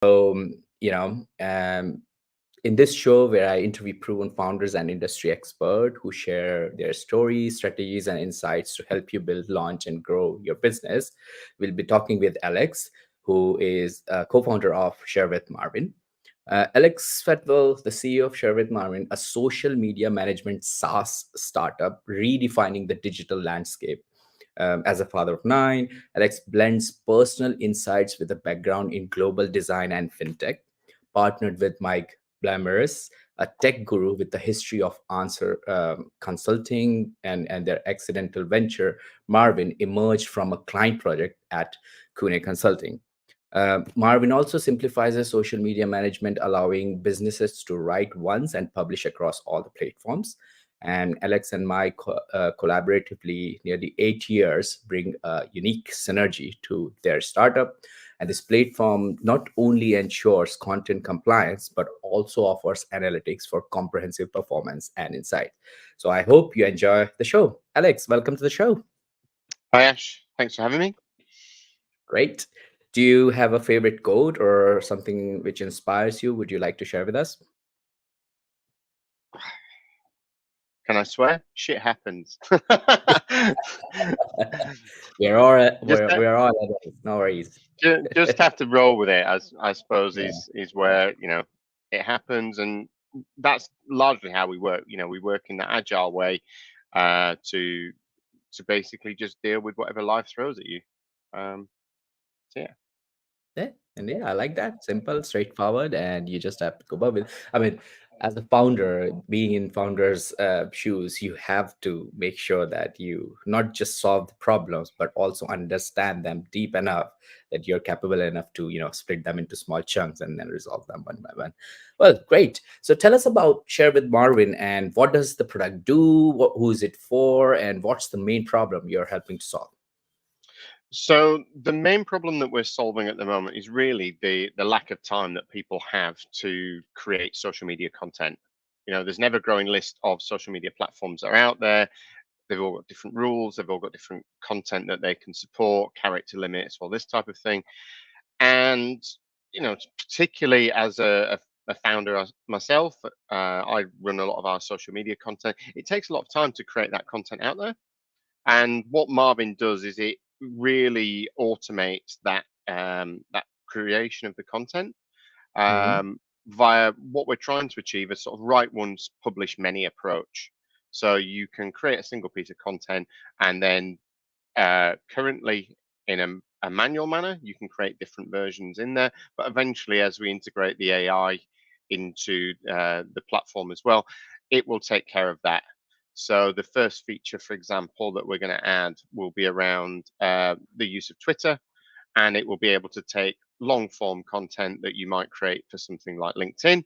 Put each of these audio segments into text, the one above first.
You know, in this show where I interview proven founders and industry experts who share their stories, strategies, and insights to help you build, launch, and grow your business, we'll be talking with Alex, who is a co-founder of Share with Marvin. Alex Feltwell, the CEO of Share with Marvin, a social media management SaaS startup redefining the digital landscape. As a father of nine, Alex blends personal insights with a background in global design and fintech, partnered with Mike Blameris, a tech guru with a history of answer consulting, and their accidental venture, Marvin, emerged from a client project at Kune Consulting. Marvin also simplifies the social media management, allowing businesses to write once and publish across all the platforms. And Alex and Mike collaboratively, nearly 8 years, bring a unique synergy to their startup. And this platform not only ensures content compliance, but also offers analytics for comprehensive performance and insight. So I hope you enjoy the show. Alex, welcome to the show. Hi Ash, thanks for having me. Great. Do you have a favorite quote or something which inspires you? Would you like to share with us? Can I swear? Shit happens. we're all just we're, ha- we're all adults, no worries. just have to roll with it, as I suppose Yeah. is where it happens, and that's largely how we work. We work in that agile way to basically just deal with whatever life throws at you. So yeah. Yeah, indeed. I like that. Simple, straightforward, and you just have to go above it. I mean, as a founder, being in founder's shoes, you have to make sure that you not just solve the problems, but also understand them deep enough that you're capable enough to, split them into small chunks and then resolve them one by one. Well, great. So tell us about Share with Marvin and what does the product do? Who is it for? And what's the main problem you're helping to solve? So the main problem that we're solving at the moment is really the lack of time that people have to create social media content. There's an ever-growing list of social media platforms that are out there. They've all got different rules. They've all got different content that they can support, character limits, all this type of thing. And particularly as a founder myself, I run a lot of our social media content. It takes a lot of time to create that content out there. And what Marvin does is it really automates that creation of the content Hmm. via what we're trying to achieve, a sort of write once, publish many approach. So you can create a single piece of content, and then currently in a manual manner, you can create different versions in there. But eventually, as we integrate the AI into the platform as well, it will take care of that. So the first feature, for example, that we're going to add will be around the use of Twitter, and it will be able to take long form content that you might create for something like LinkedIn,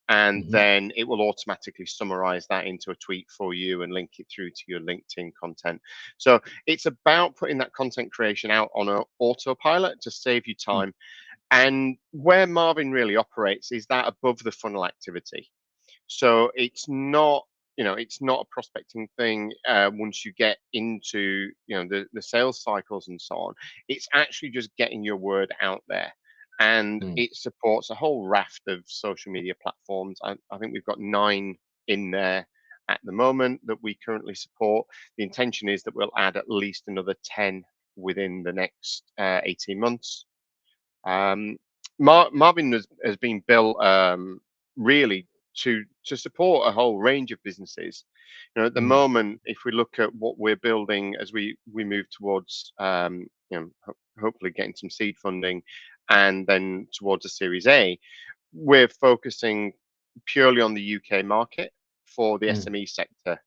and Hmm. then it will automatically summarize that into a tweet for you and link it through to your LinkedIn content. So it's about putting that content creation out on an autopilot to save you time. And where Marvin really operates is that above the funnel activity. So it's not a prospecting thing once you get into the sales cycles and so on. It's actually just getting your word out there, and it supports a whole raft of social media platforms. I think we've got 9 in there at the moment that we currently support. The intention is that we'll add at least another 10 within the next 18 months. um, Marvin has been built really to support a whole range of businesses. At the Hmm. moment, if we look at what we're building as we move towards, hopefully getting some seed funding, and then towards a Series A, we're focusing purely on the UK market for the Hmm. SME sector,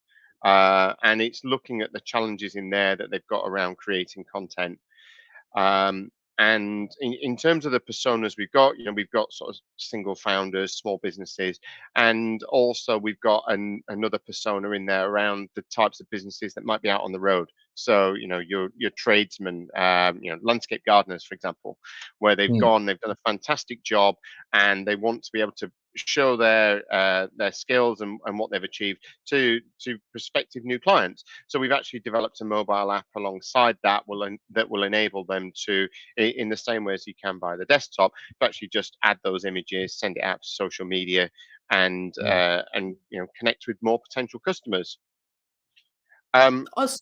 and it's looking at the challenges in there that they've got around creating content. um, and in terms of the personas we've got sort of single founders, small businesses, and also we've got another persona in there around the types of businesses that might be out on the road. So your tradesmen, landscape gardeners, for example, where they've Hmm. done a fantastic job, and they want to be able to show their skills and what they've achieved to prospective new clients. So we've actually developed a mobile app alongside that that will enable them to, in the same way as you can by the desktop, to actually just add those images, send it out to social media, Mm. and connect with more potential customers. Um, Awesome.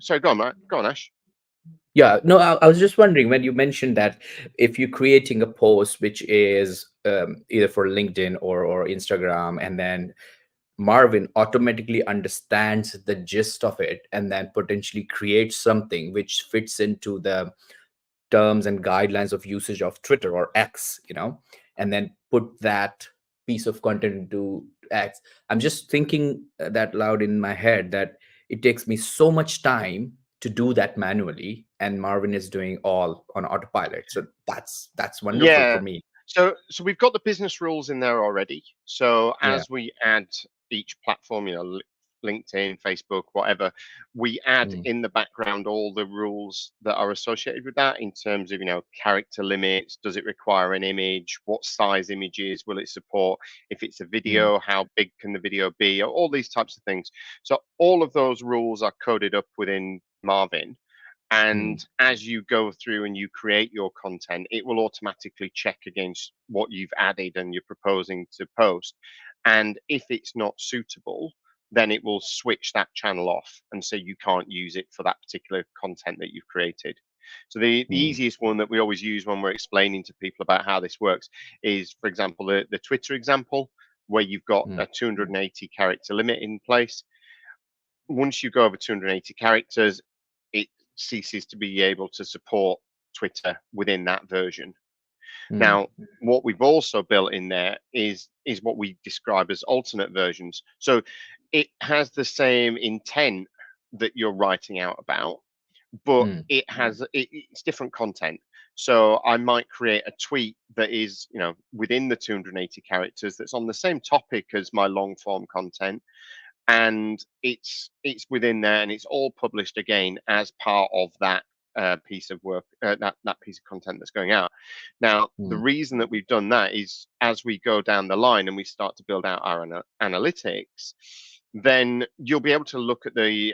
sorry, go on, Matt. Go on, Ash. Yeah, no, I was just wondering when you mentioned that if you're creating a post which is either for LinkedIn or Instagram, and then Marvin automatically understands the gist of it and then potentially creates something which fits into the terms and guidelines of usage of Twitter or X, and then put that piece of content into X. I'm just thinking that loud in my head that it takes me so much time to do that manually, and Marvin is doing all on autopilot. So that's wonderful for Yeah. me. So we've got the business rules in there already. So Yeah. as we add each platform, LinkedIn, Facebook, whatever, we add Mm, in the background all the rules that are associated with that in terms of, character limits. Does it require an image? What size images will it support? If it's a mm, video, how big can the video be? All these types of things. So all of those rules are coded up within Marvin. mm, And as you go through and you create your content, it will automatically check against what you've added and you're proposing to post. And if it's not suitable, then it will switch that channel off and say you can't use it for that particular content that you've created. So the mm, easiest one that we always use when we're explaining to people about how this works is, for example, the Twitter example, where you've got mm, a 280 character limit in place. Once you go over 280 characters, it ceases to be able to support Twitter within that version. mm, Now, what we've also built in there is what we describe as alternate versions. So it has the same intent that you're writing out about, but mm, it's different content. So I might create a tweet that is, within the 280 characters that's on the same topic as my long form content, and it's within there, and it's all published again as part of that piece of work, that piece of content that's going out. Now, the mm, reason that we've done that is as we go down the line and we start to build out our analytics, then you'll be able to look at the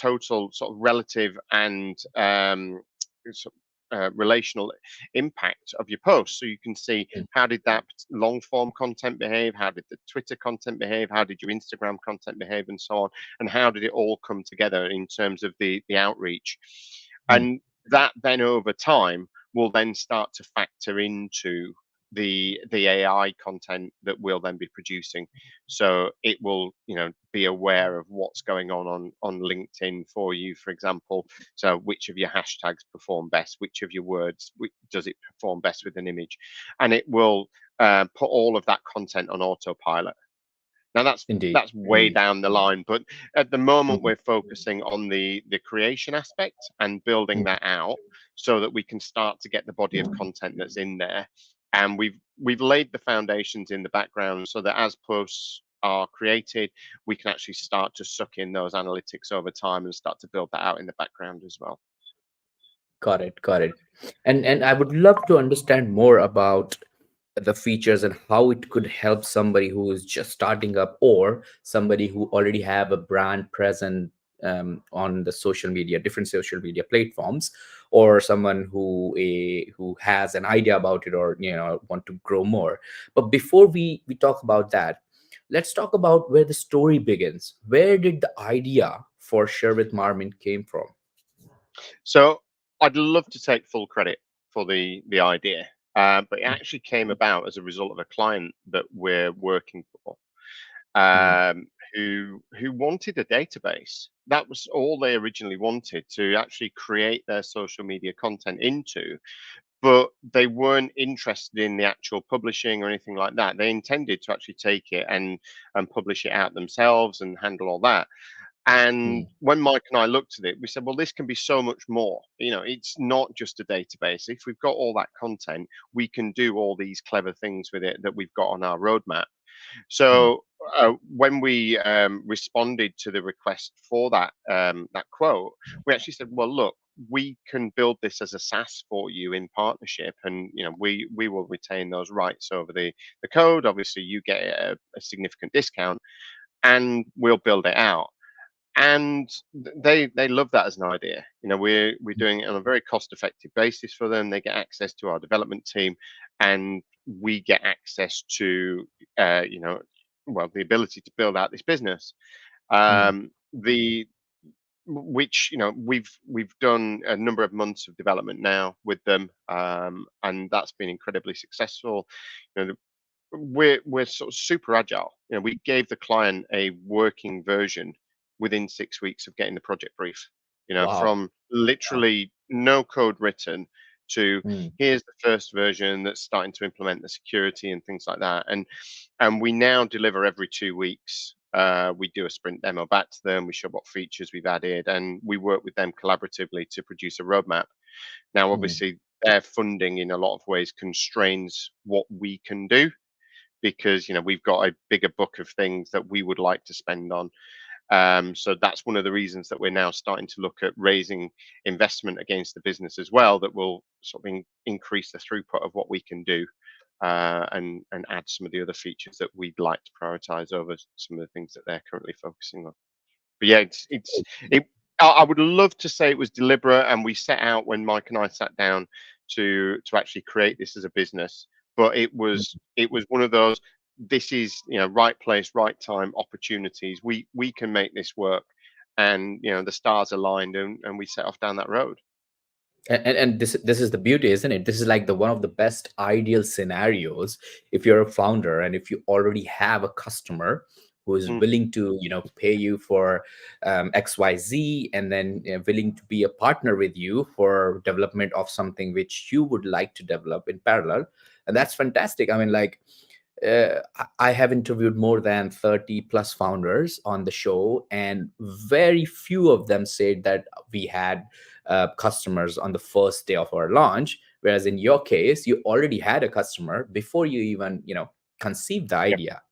total sort of relative and sort relational impact of your post. So you can see mm, how did that long form content behave, how did the Twitter content behave, how did your Instagram content behave, and so on, and how did it all come together in terms of the outreach. mm. And that then over time will then start to factor into the AI content that we'll then be producing. So it will, be aware of what's going on LinkedIn for you, for example. So which of your hashtags perform best, which of your words does it perform best with an image, and it will put all of that content on autopilot. Now Indeed. that's way down the line, but at the moment Mm, we're focusing on the creation aspect and building mm. that out so that we can start to get the body of content that's in there. And we've laid the foundations in the background so that as posts are created, we can actually start to suck in those analytics over time and start to build that out in the background as well. Got it, got it. And I would love to understand more about the features and how it could help somebody who is just starting up, or somebody who already have a brand present on the social media, different social media platforms, or someone who has an idea about it, or want to grow more. But before we talk about that, let's talk about where the story begins. Where did the idea for Share with Marvin came from? So I'd love to take full credit for the idea, but it actually came about as a result of a client that we're working for, Mm, who wanted a database. That was all they originally wanted to actually create their social media content into, but they weren't interested in the actual publishing or anything like that. They intended to actually take it and publish it out themselves and handle all that. And mm, when Mike and I looked at it, we said, well, this can be so much more. It's not just a database. If we've got all that content, we can do all these clever things with it that we've got on our roadmap. mm, So when we responded to the request for that quote, we actually said, well, look, we can build this as a SaaS for you in partnership, and we will retain those rights over the code. Obviously, you get a significant discount, and we'll build it out. And they love that as an idea. We're doing it on a very cost effective basis for them. They get access to our development team, and we get access to well, the ability to build out this business. Mm. The which we've done a number of months of development now with them, and that's been incredibly successful. We're sort of super agile. We gave the client a working version within 6 weeks of getting the project brief. Wow. From Yeah. literally no code written to Mm. here's the first version that's starting to implement the security and things like that. And we now deliver every 2 weeks. We do a sprint demo back to them. We show what features we've added, and we work with them collaboratively to produce a roadmap. Now, Mm. obviously, their funding in a lot of ways constrains what we can do, because we've got a bigger book of things that we would like to spend on. So that's one of the reasons that we're now starting to look at raising investment against the business as well, that will sort of increase the throughput of what we can do, and add some of the other features that we'd like to prioritize over some of the things that they're currently focusing on. But yeah, it. I would love to say it was deliberate, and we set out when Mike and I sat down to actually create this as a business. But it was one of those. This is right place, right time, opportunities. We can make this work, and the stars aligned, and we set off down that road. And this is the beauty, isn't it? This is like the one of the best ideal scenarios if you're a founder and if you already have a customer who is Mm, willing to pay you for XYZ, and then willing to be a partner with you for development of something which you would like to develop in parallel. And that's fantastic. I mean, like, I have interviewed more than 30 plus founders on the show, and very few of them said that we had customers on the first day of our launch. Whereas in your case, you already had a customer before you even, conceived the yeah, idea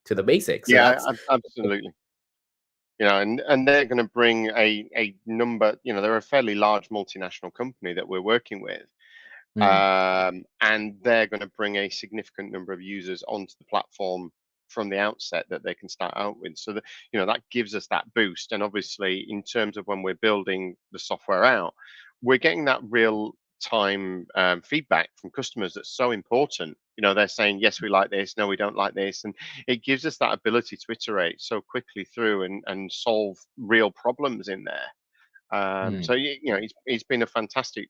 to the basics. So yeah, that's absolutely. And they're going to bring a number. They're a fairly large multinational company that we're working with. mm, And they're going to bring a significant number of users onto the platform from the outset that they can start out with. So that that gives us that boost. And obviously, in terms of when we're building the software out, we're getting that real time feedback from customers that's so important. They're saying, yes, we like this, no, we don't like this, and it gives us that ability to iterate so quickly through and solve real problems in there. So mm. it's been a fantastic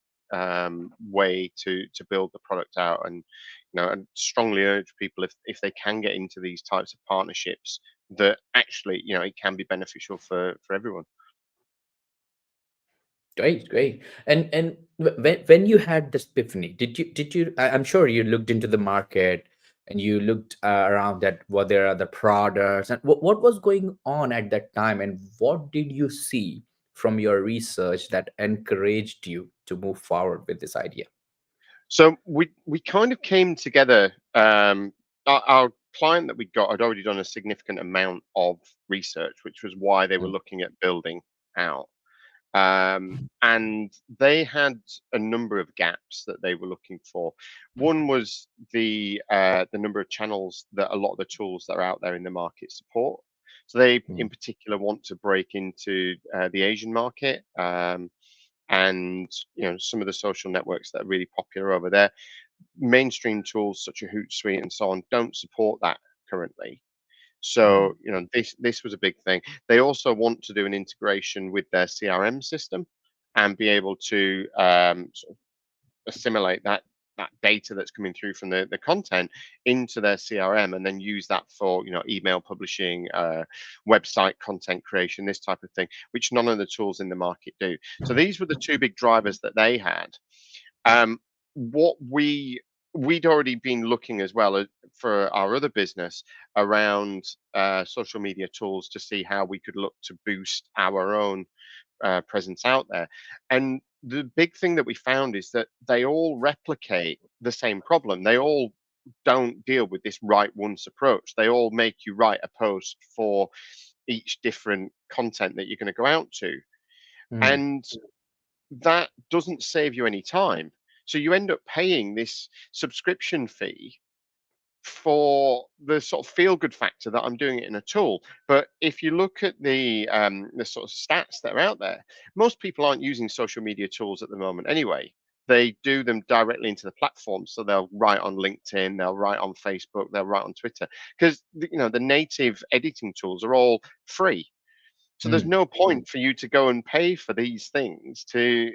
way to build the product out, and and strongly urge people, if they can get into these types of partnerships, that actually it can be beneficial for everyone. Great, great. And when you had this epiphany, I'm sure you looked into the market and you looked around at what there are the products and what was going on at that time, and what did you see from your research that encouraged you to move forward with this idea? So we kind of came together. Our client that we got had already done a significant amount of research, which was why they were Mm, looking at building out. And they had a number of gaps that they were looking for. One was the number of channels that a lot of the tools that are out there in the market support. So they, in mm, particular, want to break into the Asian market, and some of the social networks that are really popular over there. Mainstream tools such as Hootsuite and so on don't support that currently. mm, So, this was a big thing. They also want to do an integration with their CRM system and be able to sort of assimilate that data that's coming through from the content into their CRM, and then use that for email publishing, website content creation, this type of thing, which none of the tools in the market do. So these were the two big drivers that they had. What we'd already been looking as well for our other business around social media tools to see how we could look to boost our own presence out there. And the big thing that we found is that they all replicate the same problem. They all don't deal with this write once approach. They all make you write a post for each different content that you're going to go out to. mm, And that doesn't save you any time. So you end up paying this subscription fee for the sort of feel good factor that I'm doing it in a tool. But if you look at the sort of stats that are out there, most people aren't using social media tools at the moment anyway. They do them directly into the platform. So they'll write on LinkedIn, they'll write on Facebook, they'll write on Twitter, because the native editing tools are all free. So there's Mm, no point for you to go and pay for these things to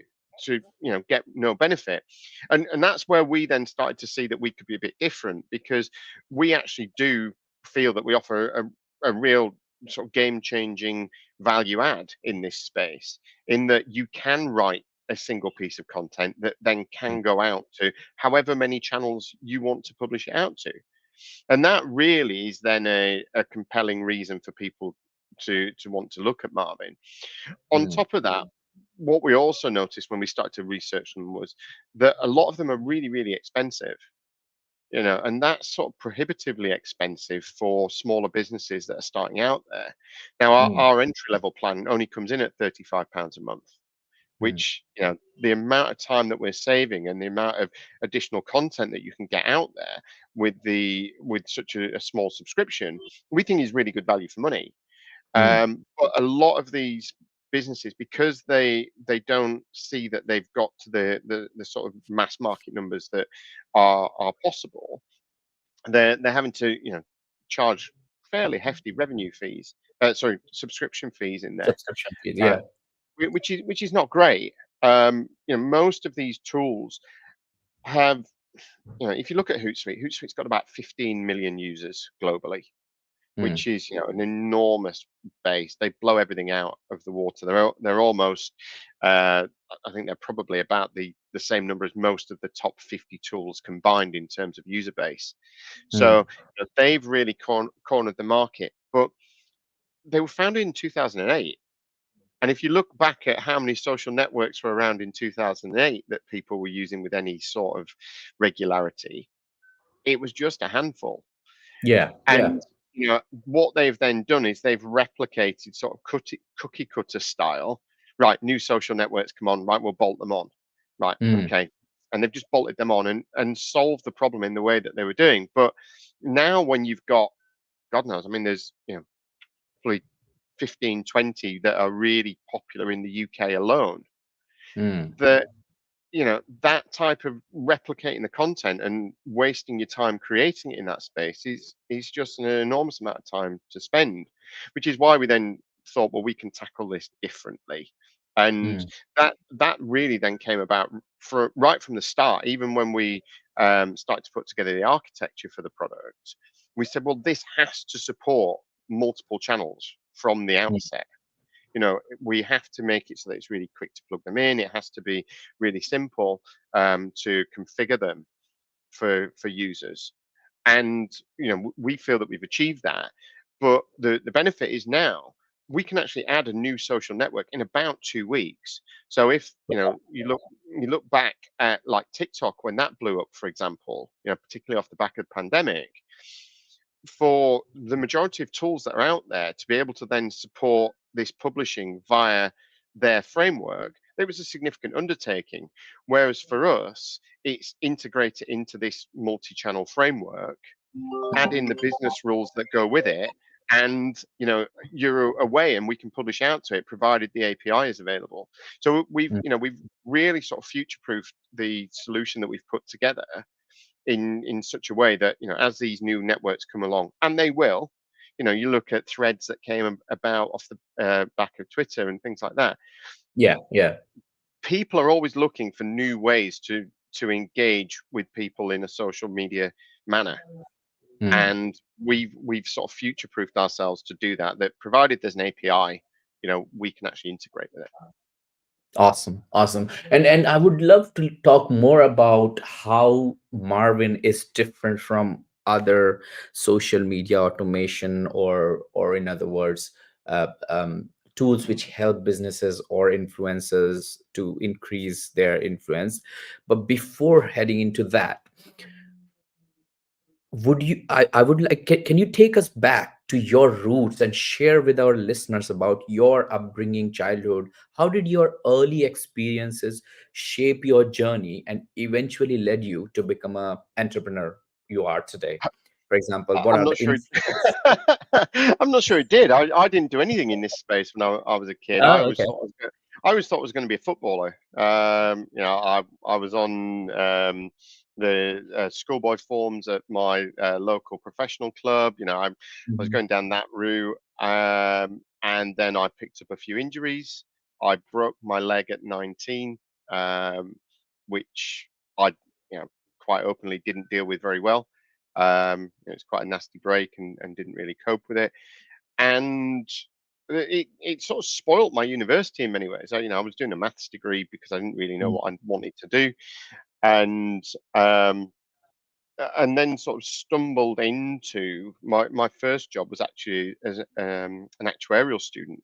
get no benefit. And that's where we then started to see that we could be a bit different, because we actually do feel that we offer a real sort of game changing value add in this space, in that you can write a single piece of content that then mm, can go out to however many channels you want to publish it out to. And that really is then a compelling reason for people to want to look at Marvin. On mm, top of that, what we also noticed when we started to research them was that a lot of them are really, really expensive. And that's sort of prohibitively expensive for smaller businesses that are starting out there. Now, our, mm, our entry level plan only comes in at £35 a month, mm, which, the amount of time that we're saving and the amount of additional content that you can get out there with such a small subscription, we think is really good value for money. mm, But a lot of these businesses, because they don't see that they've got to the sort of mass market numbers that are possible, they're having to charge fairly hefty revenue fees, sorry, subscription fees in there, subscription fees. uh, Yeah. which is not great. Most of these tools have, if you look at Hootsuite's got about 15 million users globally, Mm, which is an enormous base. They blow everything out of the water. They're almost, I think they're probably about the same number as most of the top 50 tools combined in terms of user base. mm, So they've really cornered the market. But they were founded in 2008. And if you look back at how many social networks were around in 2008 that people were using with any sort of regularity, it was just a handful. yeah. Yeah. And what they've then done is they've replicated sort of cookie cutter style. Right, new social networks come on. Right, we'll bolt them on. Right, Mm, okay, and they've just bolted them on and solved the problem in the way that they were doing. But now, when you've got, God knows, I mean, there's probably 15, 20 that are really popular in the UK alone. mm, That that type of replicating the content and wasting your time creating it in that space is just an enormous amount of time to spend, which is why we then thought, well, we can tackle this differently. And mm, that really then came about for right from the start. Even when we started to put together the architecture for the product, we said, well, this has to support multiple channels from the mm, outset. We have to make it so that it's really quick to plug them in. It has to be really simple to configure them for users. And we feel that we've achieved that. But the benefit is now we can actually add a new social network in about 2 weeks. So if you look back at like TikTok when that blew up, for example, particularly off the back of the pandemic, for the majority of tools that are out there to be able to then support this publishing via their framework, it was a significant undertaking. Whereas for us, it's integrated into this multi-channel framework, add in the business rules that go with it, and you're away and we can publish out to it provided the API is available. So we've mm. we've really sort of future-proofed the solution that we've put together in such a way that as these new networks come along, and they will, you look at threads that came about off the back of Twitter and things like that. Yeah. Yeah. People are always looking for new ways to engage with people in a social media manner, Mm. and we've sort of future proofed ourselves to do that. That provided there's an API, we can actually integrate with it. Awesome, awesome. And I would love to talk more about how Marvin is different from other social media automation, or in other words, tools which help businesses or influencers to increase their influence. But before heading into that, would you I would like can you take us back to your roots and share with our listeners about your upbringing, childhood? How did your early experiences shape your journey and eventually led you to become a entrepreneur you are today? For example, what I'm are not the sure. influence? I'm not sure it did. I didn't do anything in this space when I was a kid. Oh, okay. I always thought I was going to be a footballer. I was on the schoolboy forms at my local professional club. I was Hmm. going down that route, and then I picked up a few injuries. I broke my leg at 19, um, which I, you know, quite openly didn't deal with very well. It was quite a nasty break, and didn't really cope with it. And it sort of spoilt my university in many ways. I was doing a maths degree because I didn't really know what I wanted to do, and um, and then sort of stumbled into my first job was actually as an actuarial student.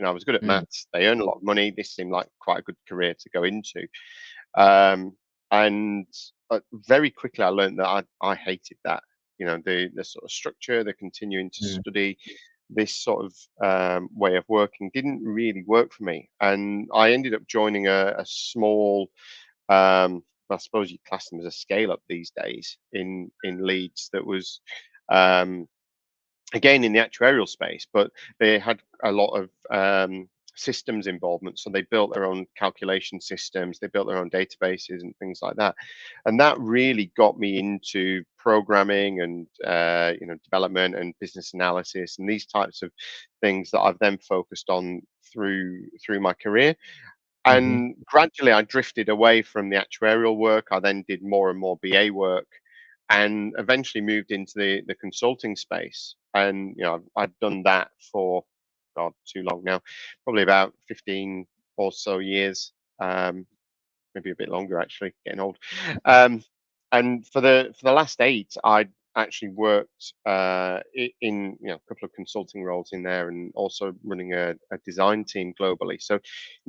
I was good at Mm-hmm. maths. They earn a lot of money. This seemed like quite a good career to go into. Um, and very quickly, I learned that I hated that. The sort of structure, the continuing to study, this sort of way of working didn't really work for me. And I ended up joining a small, I suppose you class them as a scale up these days in Leeds that was um, again in the actuarial space, but they had a lot of systems involvement. So they built their own calculation systems, they built their own databases and things like that, and that really got me into programming and development and business analysis and these types of things that I've then focused on through my career. Mm-hmm. And gradually, I drifted away from the actuarial work. I then did more and more BA work, and eventually moved into the consulting space. And I've done that for God, too long now, probably about 15 or so years, maybe a bit longer actually, getting old. Um, and for the last eight, I actually worked in a couple of consulting roles in there, and also running a design team globally. So,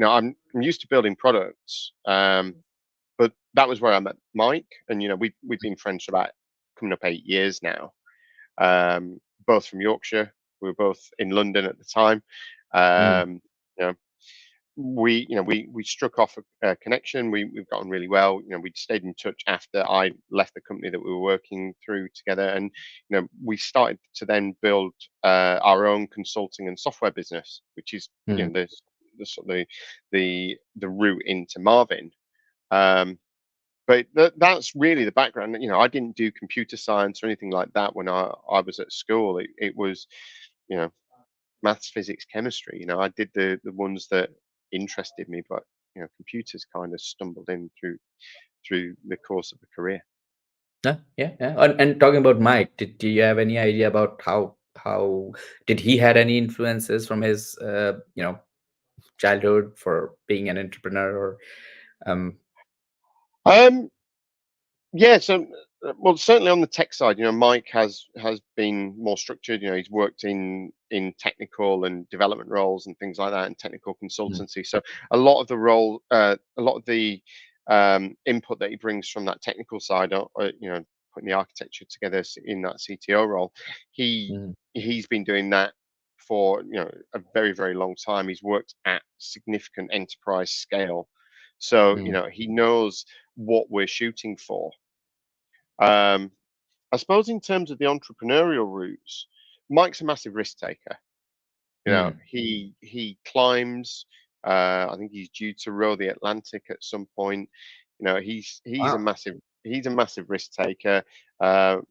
I'm used to building products, but that was where I met Mike, and we've been friends for about coming up 8 years now. Both from Yorkshire. We were both in London at the time. Um, you know, we struck off a connection. We've gotten really well. We stayed in touch after I left the company that we were working through together, and we started to then build our own consulting and software business, which is Mm-hmm. the sort of the route into Marvin. Um, but that's really the background. I didn't do computer science or anything like that when I was at school. It was, you know, maths, physics, chemistry. I did the ones that interested me, but computers kind of stumbled in through the course of a career. Yeah, yeah, yeah. And talking about Mike, do you have any idea about how did he had any influences from his childhood for being an entrepreneur or um Um, Yeah, so well, certainly on the tech side, Mike has been more structured. He's worked in technical and development roles and things like that, and technical Mm, consultancy. So a lot of the input that he brings from that technical side, putting the architecture together in that CTO role, he mm, he's been doing that for a very very long time. He's worked at significant enterprise scale, so mm, he knows what we're shooting for. um, I suppose in terms of the entrepreneurial routes, Mike's a massive risk taker. mm. He climbs. I think he's due to row the Atlantic at some point. He's a Wow. massive risk taker. Uh,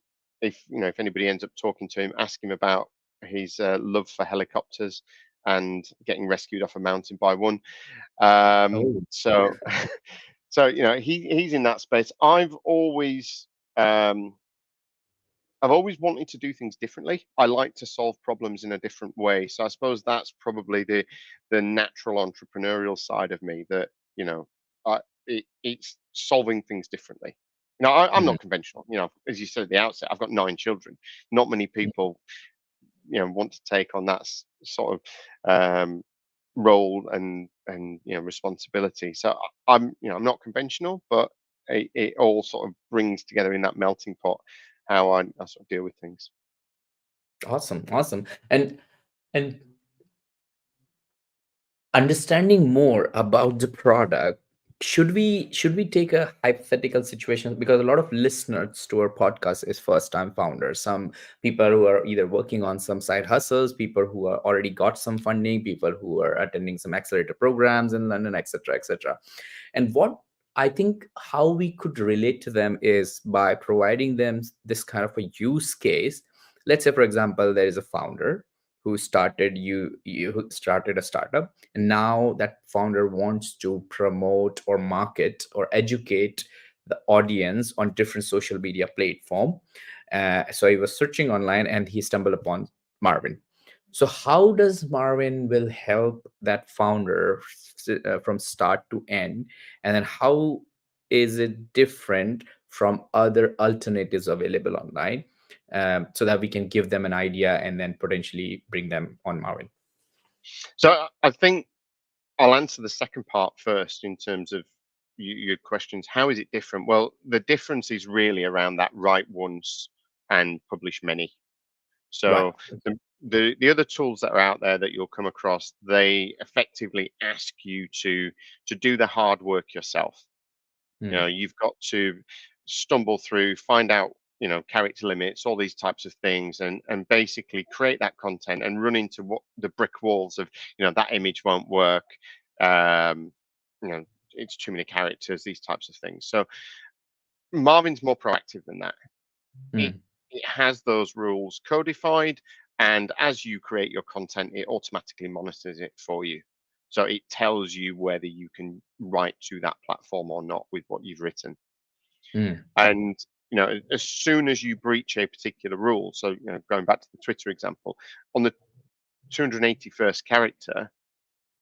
if anybody ends up talking to him, ask him about his love for helicopters and getting rescued off a mountain by one. Oh. So so he's in that space. Um, I've always wanted to do things differently. I like to solve problems in a different way. So I suppose that's probably the natural entrepreneurial side of me, that I, it's solving things differently. I'm Mhm, not conventional. As you said at the outset, I've got 9 children. Not many mm, people want to take on that sort of role and responsibility. So I'm not conventional, but it all sort of brings together in that melting pot. how I sort of deal with things. Awesome, awesome. And understanding more about the product, should we take a hypothetical situation, because a lot of listeners to our podcast is first time founders, some people who are either working on some side hustles, people who are already got some funding, people who are attending some accelerator programs in London, etc., etc. And what I think how we could relate to them is by providing them this kind of a use case. Let's say, for example, there is a founder who who started a startup, and now that founder wants to promote or market or educate the audience on different social media platform. So he was searching online and he stumbled upon Marvin. So how does Marvin will help that founder from start to end, and then how is it different from other alternatives available online, so that we can give them an idea and then potentially bring them on Marvin? So I think I'll answer the second part first in terms of your questions. How is it different? Well, the difference is really around that write once and publish many. Right. So the other tools that are out there that you'll come across, they effectively ask you to do the hard work yourself. You know, Mm, you've got to stumble through, find out, character limits, all these types of things, and basically create that content and run into what the brick walls of, that image won't work. Um, you know, it's too many characters, these types of things. So Marvin's more proactive than that. It mm, it has those rules codified, and as you create your content, it automatically monitors it for you. So it tells you whether you can write to that platform or not with what you've written. mm, And as soon as you breach a particular rule, so going back to the Twitter example, on the 281st character,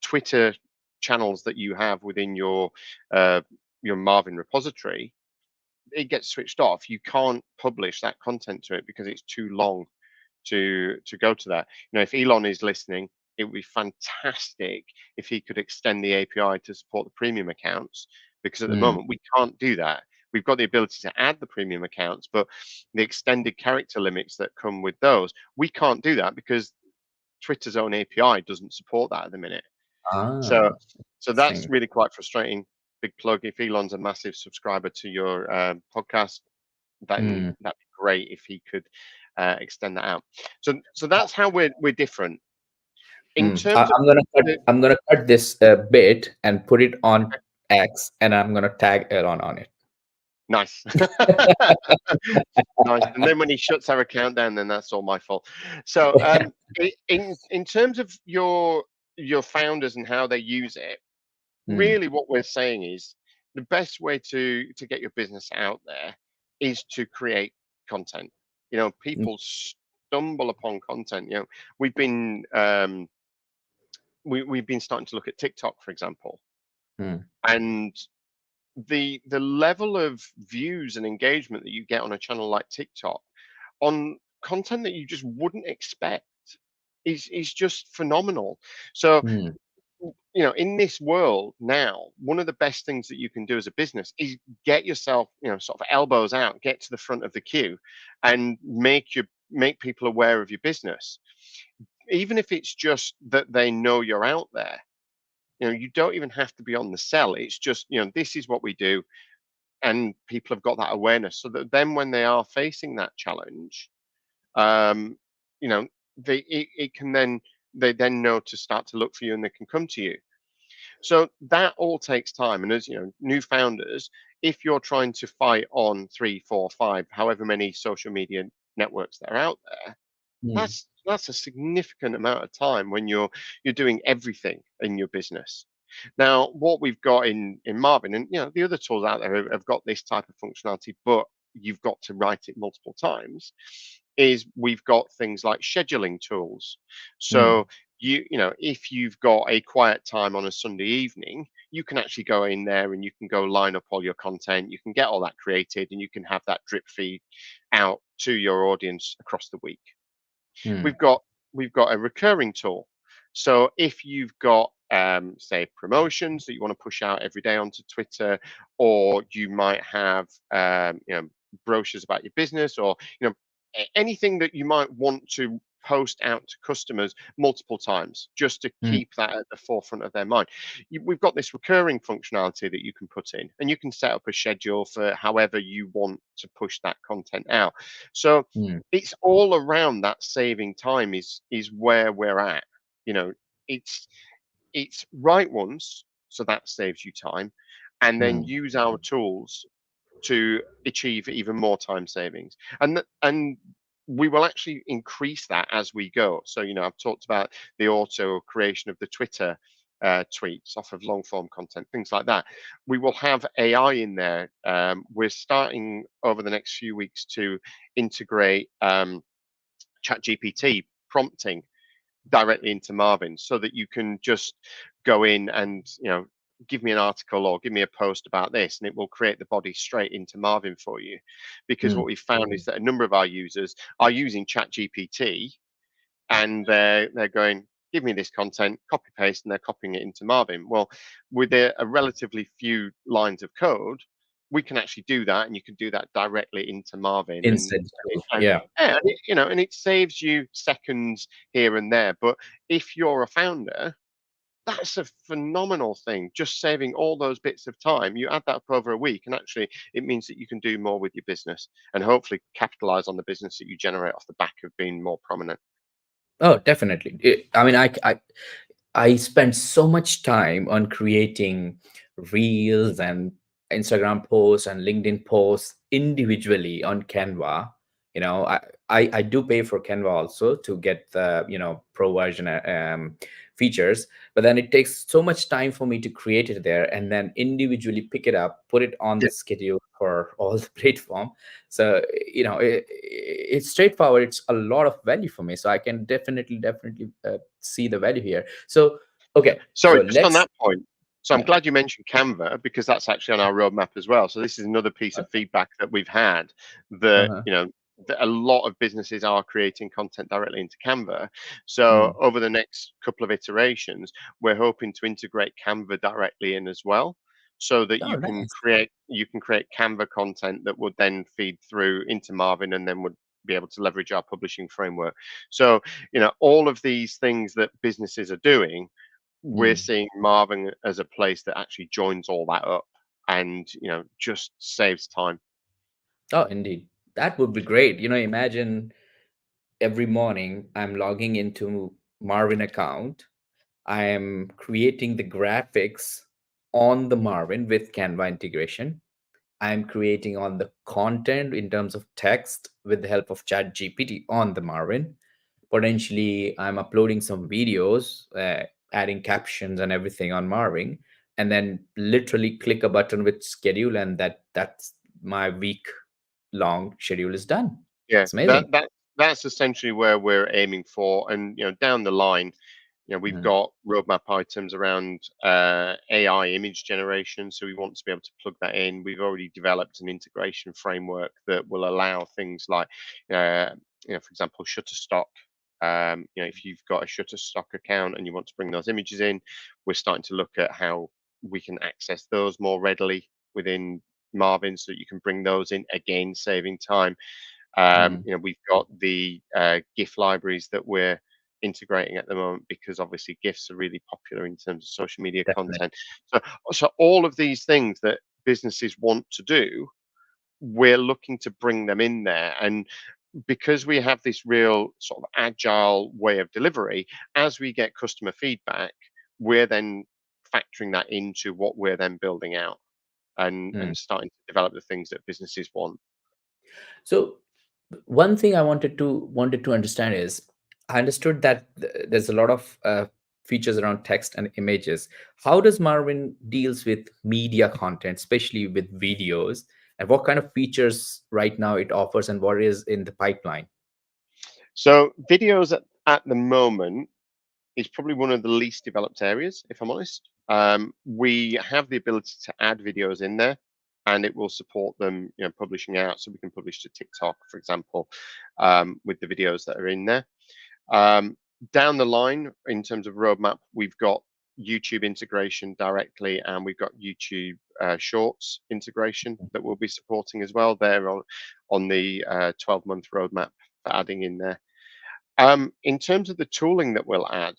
Twitter channels that you have within uh, your Marvin repository, it gets switched off. You can't publish that content to it because it's too long to go to that. If Elon is listening, it would be fantastic if he could extend the API to support the premium accounts, because at the mm. moment we can't do that. We've got the ability to add the premium accounts, but the extended character limits that come with those, we can't do that because Twitter's own API doesn't support that at the minute. So, Ah, so that's interesting. really quite frustrating. Big plug. If Elon's a massive subscriber to your podcast, then Mm, that'd be great if he could extend that out. So that's how we're different in mm. terms of the I'm gonna cut this bit and put it on X, and I'm gonna tag Elon on it. nice, nice. And then when he shuts our account down, then that's all my fault. So in terms of your founders and how they use it, Mm, really what we're saying is the best way to get your business out there is to create content. mm, People stumble upon content. We've been we've been starting to look at TikTok, for example, mm, and the level of views and engagement that you get on a channel like TikTok on content that you just wouldn't expect is just phenomenal. So mm, in this world now, one of the best things that you can do as a business is get yourself, sort of elbows out, get to the front of the queue, and make people aware of your business, even if it's just that they know you're out there. You don't even have to be on the sell. It's just, this is what we do, and people have got that awareness, so that then when they are facing that challenge, um, you know, it can then they then know to start to look for you, and they can come to you. So that all takes time. And as new founders, if you're trying to fight on three, four, five, however many social media networks that are out there, mm, that's a significant amount of time when you're doing everything in your business. Now, what we've got in Marvin, and the other tools out there have got this type of functionality, but you've got to write it multiple times. Is we've got things like scheduling tools. mm, So if you've got a quiet time on a Sunday evening, you can actually go in there and you can go line up all your content. You can get all that created, and you can have that drip feed out to your audience across the week. mm, We've got we've got a recurring tool. So if you've got say promotions that you want to push out every day onto Twitter, or you might have brochures about your business, or anything that you might want to post out to customers multiple times, just to mm, keep that at the forefront of their mind. We've got this recurring functionality that you can put in, and you can set up a schedule for however you want to push that content out. So mm, it's all around that saving time is where we're at. You know, it's write once, so that saves you time, and then mm. use our tools to achieve even more time savings. And we will actually increase that as we go. So, I've talked about the auto creation of the Twitter tweets off of long form content, things like that. We will have AI in there. We're starting over the next few weeks to integrate ChatGPT prompting directly into Marvin, so that you can just go in and give me an article or give me a post about this, and it will create the body straight into Marvin for you. Because Mm. what we found is that a number of our users are using ChatGPT, and they're going, give me this content, copy paste, and they're copying it into Marvin. Well, with a relatively few lines of code, we can actually do that, and you can do that directly into Marvin, and Instant tool. and Yeah. yeah, and it saves you seconds here and there. But if you're a founder, that's a phenomenal thing. Just saving all those bits of time, you add that up over a week, and actually, it means that you can do more with your business, and hopefully capitalize on the business that you generate off the back of being more prominent. Oh, definitely. I mean, I spend so much time on creating reels and Instagram posts and LinkedIn posts individually on Canva. You know, I do pay for Canva also to get the, pro version features, but then it takes so much time for me to create it there and then individually pick it up, put it on the schedule for all the platform. So, it's straightforward. It's a lot of value for me. So I can definitely see the value here. So, okay, so Sorry, just on let's, that point. So I'm yeah. glad you mentioned Canva, because that's actually on our roadmap as well. So this is another piece of feedback that we've had, that, Uh-huh. that a lot of businesses are creating content directly into Canva. So Mm. over the next couple of iterations, we're hoping to integrate Canva directly in as well, so that Oh, you can nice. create Canva content that would then feed through into Marvin, and then would be able to leverage our publishing framework. So, all of these things that businesses are doing, we're Mm. seeing Marvin as a place that actually joins all that up, and just saves time. Oh, indeed. That would be great. Imagine every morning I'm logging into Marvin account. I am creating the graphics on the Marvin with Canva integration. I'm creating on the content in terms of text with the help of Chat GPT on the Marvin. Potentially, I'm uploading some videos, adding captions and everything on Marvin, and then literally click a button with schedule, and that's my week long schedule is done. Yeah, It's amazing. that's essentially where we're aiming for. And down the line, we've Mm, got roadmap items around AI image generation, so we want to be able to plug that in. We've already developed an integration framework that will allow things like, for example, Shutterstock. If you've got a Shutterstock account and you want to bring those images in, we're starting to look at how we can access those more readily within Marvin, so that you can bring those in, again saving time. mm, We've got the GIF libraries that we're integrating at the moment, because obviously GIFs are really popular in terms of social media definitely. content. So all of these things that businesses want to do, we're looking to bring them in there. And because we have this real sort of agile way of delivery, as we get customer feedback, we're then factoring that into what we're then building out, Mm. and starting to develop the things that businesses want. So one thing I wanted to understand is I understood that there's a lot of features around text and images. How does Marvin deals with media content, especially with videos, and what kind of features right now it offers, and what is in the pipeline? So videos at the moment is probably one of the least developed areas, if I'm honest. We have the ability to add videos in there, and it will support them, publishing out. So we can publish to TikTok, for example, with the videos that are in there. Um, Down the line, in terms of roadmap, we've got YouTube integration directly, and we've got YouTube Shorts integration that we'll be supporting as well. There on the 12-month roadmap for adding in there. In terms of the tooling that we'll add,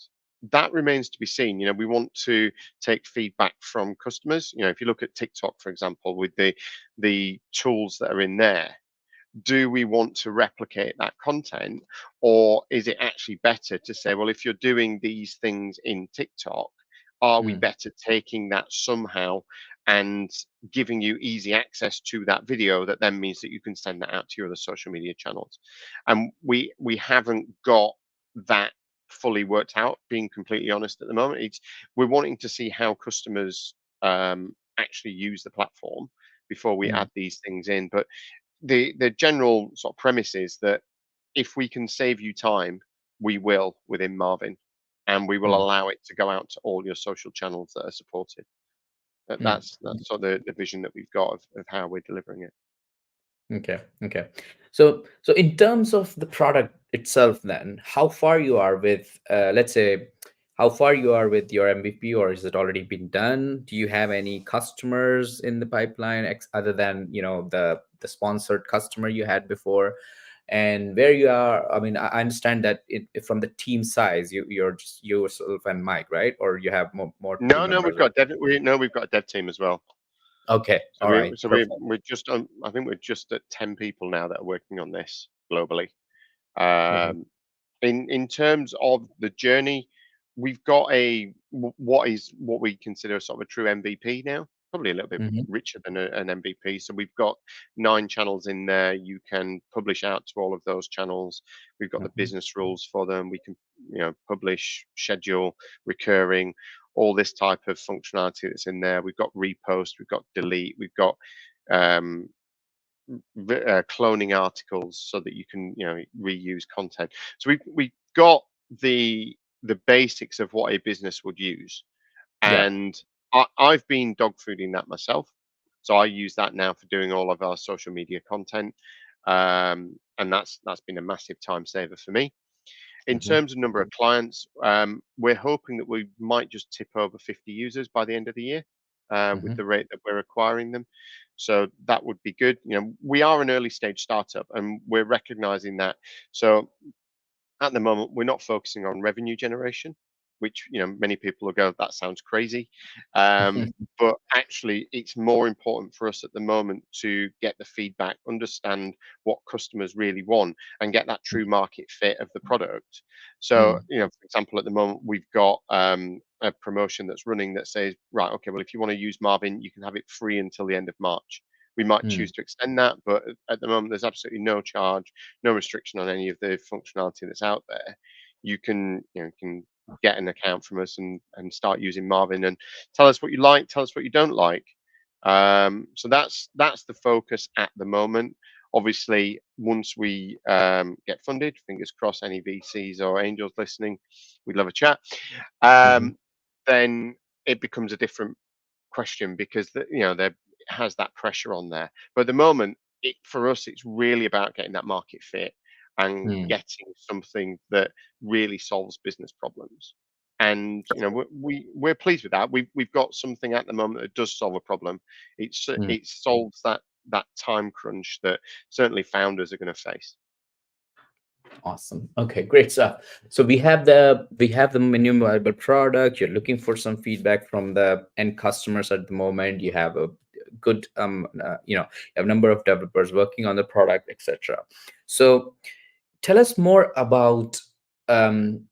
that remains to be seen. We want to take feedback from customers. If you look at TikTok, for example, with the tools that are in there, do we want to replicate that content, or is it actually better to say, well, if you're doing these things in TikTok, are we Mm, better taking that somehow and giving you easy access to that video that then means that you can send that out to your other social media channels? And we haven't got that fully worked out, being completely honest at the moment. We're wanting to see how customers actually use the platform before we mm, add these things in. But the general sort of premise is that if we can save you time, we will within Marvin, and we will mm, allow it to go out to all your social channels that are supported. mm. That's sort of the vision that we've got of how we're delivering it. Okay, okay. So in terms of the product itself, then how far you are with, let's say, how far you are with your MVP, or is it already been done? Do you have any customers in the pipeline, other than the sponsored customer you had before? And where you are, I mean, I understand that from the team size, you're just yourself and Mike, right? Or you have more team No, no, members? we've got a dev team as well. Okay, So all we right, so we perfect. we're just on. I think we're just at 10 people now that are working on this globally. Okay. Um, in terms of the journey, we've got what we consider sort of a true MVP now, probably a little bit Mm-hmm. richer than an MVP. So we've got 9 channels in there. You can publish out to all of those channels. We've got the business rules for them. We can, publish, schedule, recurring, all this type of functionality that's in there. We've got repost, we've got delete, we've got um, cloning articles so that you can reuse content. So we got the basics of what a business would use, Yeah. and I've been dog fooding that myself. So I use that now for doing all of our social media content, and that's been a massive time saver for me. In Mm-hmm. terms of number of clients, we're hoping that we might just tip over 50 users by the end of the year, with Mm-hmm. the rate that we're acquiring them. So that would be good. We are an early stage startup, and we're recognizing that. So at the moment, we're not focusing on revenue generation, which many people will go, that sounds crazy. But actually, it's more important for us at the moment to get the feedback, understand what customers really want, and get that true market fit of the product. So, Mm, for example, at the moment, we've got a promotion that's running that says, right, okay, well, if you want to use Marvin, you can have it free until the end of March. We might mm, choose to extend that, but at the moment, there's absolutely no charge, no restriction on any of the functionality that's out there. You can get an account from us and start using Marvin and tell us what you like, tell us what you don't like. So that's the focus at the moment. Obviously, once we get funded, fingers crossed, any VCs or angels listening, we'd love a chat. mhm, Um, then it becomes a different question because there has that pressure on there. But at the moment, for us, it's really about getting that market fit and mm. getting something that really solves business problems. And we're pleased with that. We've got something at the moment that does solve a problem. Mm. It solves that time crunch that certainly founders are going to face. Awesome. Okay, great stuff. So we have the minimum viable product. You're looking for some feedback from the end customers at the moment. You have a good you have a number of developers working on the product, etc. So tell us more about, um,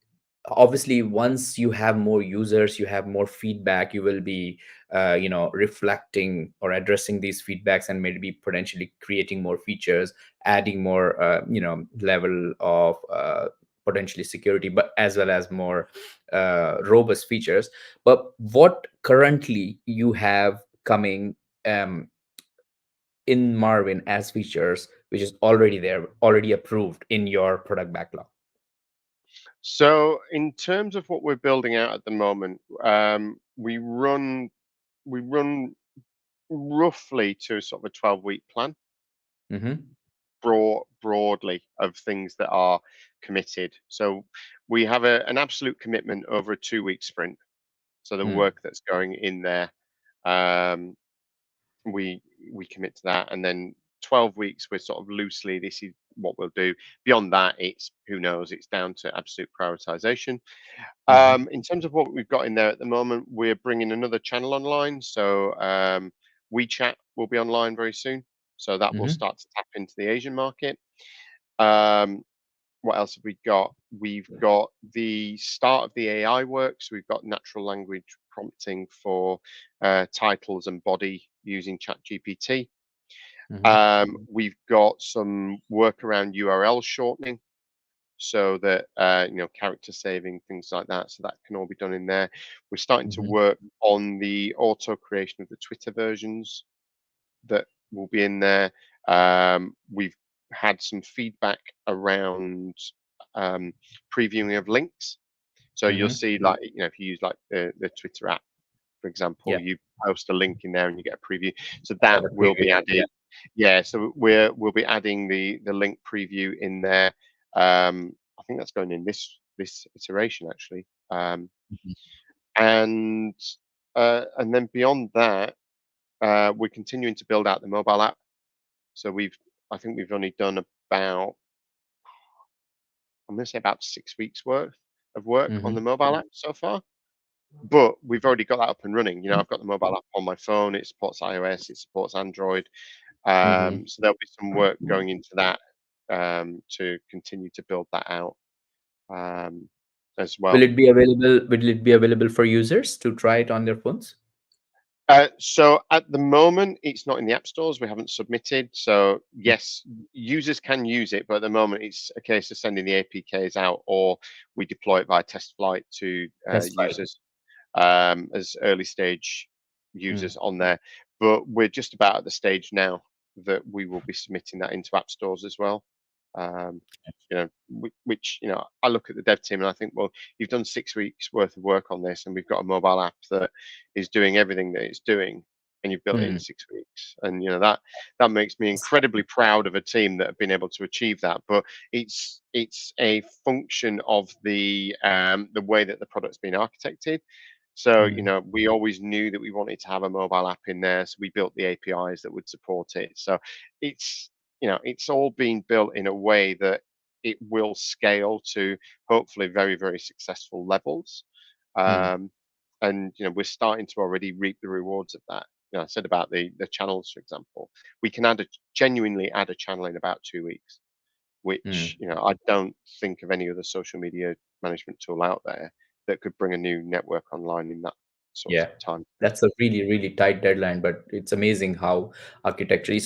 obviously once you have more users, you have more feedback, you will be reflecting or addressing these feedbacks, and maybe potentially creating more features, adding more level of potentially security, but as well as more robust features. But what currently you have coming um, in Marvin as features, which is already there, already approved in your product backlog? So, in terms of what we're building out at the moment, we run roughly to sort of a 12-week plan, Mm-hmm. broadly, of things that are committed. So we have an absolute commitment over a 2-week sprint. So the work that's going in there. Um, we we commit to that, and then 12 weeks we're sort of loosely, this is what we'll do. Beyond that, it's who knows, it's down to absolute prioritization. Hmm. In terms of what we've got in there at the moment, we're bringing another channel online. So WeChat will be online very soon, so that will Hmm. start to tap into the Asian market. um, what else have we got? We've got the start of the AI work. So we've got natural language prompting for titles and body using ChatGPT. Hmm. We've got some work around URL shortening, so that character saving, things like that. So that can all be done in there. We're starting to Hmm. work on the auto creation of the Twitter versions that will be in there. We've had some feedback around um, previewing of links. So you'll Hmm. see, like, if you use like the Twitter app, for example, Yeah. you post a link in there and you get a preview. So Got that a will preview. be Yeah. added. Yeah, so we'll be adding the link preview in there. I think that's going in this iteration actually. Mhm. And then beyond that, we're continuing to build out the mobile app. So I think we've only done about, I'm going to say about 6 weeks worth of work on Mhm. the mobile app so far. But we've already got that up and running. I've got the mobile app on my phone. It supports iOS. It supports Android. Mhm. So there'll be some work going into that to continue to build that out um, as Will well. it be available? Will it be available for users to try it on their phones? So at the moment, it's not in the app stores. We haven't submitted. So Mm. yes, users can use it, but at the moment, it's a case of sending the APKs out, or we deploy it via test flight to That's right. users as early stage Mm. users on there. But we're just about at the stage now that we will be submitting that into app stores as well. Um, which I look at the dev team and I think, well, you've done 6 weeks worth of work on this, and we've got a mobile app that is doing everything that it's doing, and you've built it in Mm. 6 weeks, and that makes me incredibly proud of a team that have been able to achieve that. But it's a function of the way that the product's been architected. So, Mm. we always knew that we wanted to have a mobile app in there, so we built the APIs that would support it. So it's it's all been built in a way that it will scale to hopefully very, very successful levels. Mm. Um, and we're starting to already reap the rewards of that. I said about the channels, for example, we can genuinely add a channel in about 2 weeks, which Mm. I don't think of any other social media management tool out there that could bring a new network online in that sort of Yeah, time frame. that's a really, really tight deadline, but it's amazing how architecturally.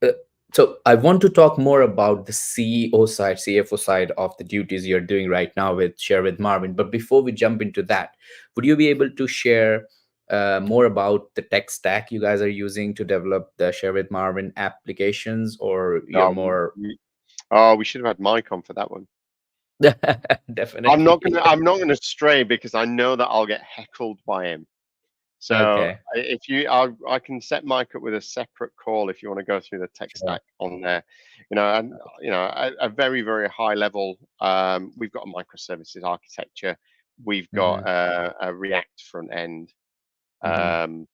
Uh, so I want to talk more about the CEO side, CFO side of the duties you're doing right now with Share with Marvin. But before we jump into that, would you be able to share more about the tech stack you guys are using to develop the Share with Marvin applications, or you're Oh, more we should have had Mike on for that one. definitely? I'm not gonna stray because I know that I'll get heckled by him. So Okay, if I can set Mike up with a separate call if you want to go through the tech sure. stack on there, and at a very, very high level. We've got a microservices architecture. We've got Mm-hmm. a React front end. Mm-hmm.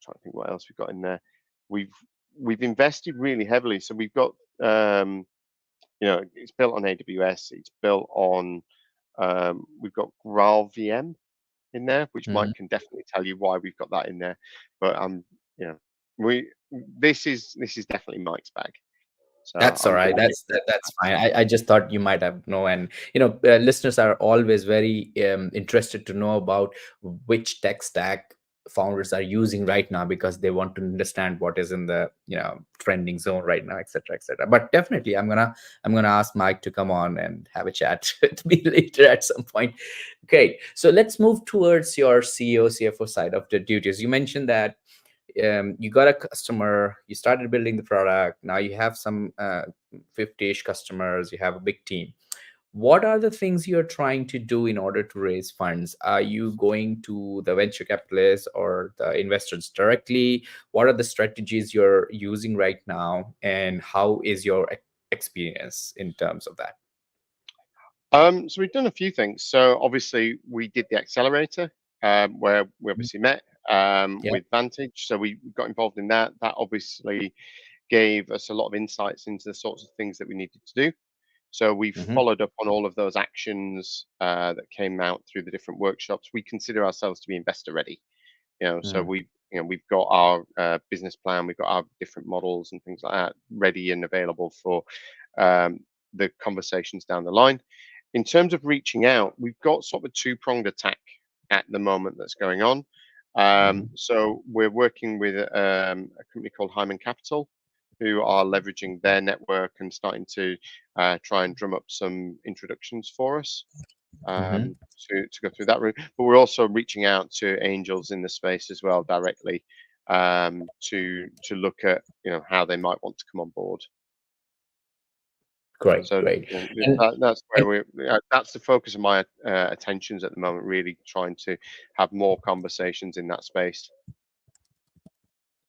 Trying to think what else we've got in there. We've we've invested really heavily. So we've got it's built on AWS. It's built on we've got GraalVM in there, which Mm-hmm. Mike can definitely tell you why we've got that in there. But you know, we this is definitely Mike's bag. So That's all I'm right. going to leave That's that. fine. I just thought you might have know, and listeners are always very interested to know about which tech stack founders are using right now because they want to understand what is in the trending zone right now, etc., etc. But definitely, I'm gonna ask Mike to come on and have a chat with me later at some point. Okay, so let's move towards your CEO CFO side of the duties. You mentioned that you got a customer, you started building the product, now you have some 50-ish customers, you have a big team. What are the things you're trying to do in order to raise funds? Are you going to the venture capitalists or the investors directly? What are the strategies you're using right now, and how is your experience in terms of that? So we've done a few things. So obviously we did the accelerator where we obviously met. Yeah. with Vantage. So we got involved in that. That obviously gave us a lot of insights into the sorts of things that we needed to do. So we Hmm. followed up on all of those actions that came out through the different workshops. We consider ourselves to be investor ready. So Mm. we've got our business plan, we've got our different models and things like that ready and available for um, the conversations down the line. In terms of reaching out, we've got sort of a two-pronged attack at the moment that's going on. Hmm. So we're working with a company called Hyman Capital, who are leveraging their network and starting to try and drum up some introductions for us Hmm. to go through that route. But we're also reaching out to angels in the space as well directly to look at how they might want to come on board. Great, So great. And that's where and that's the focus of my attentions at the moment. Really trying to have more conversations in that space.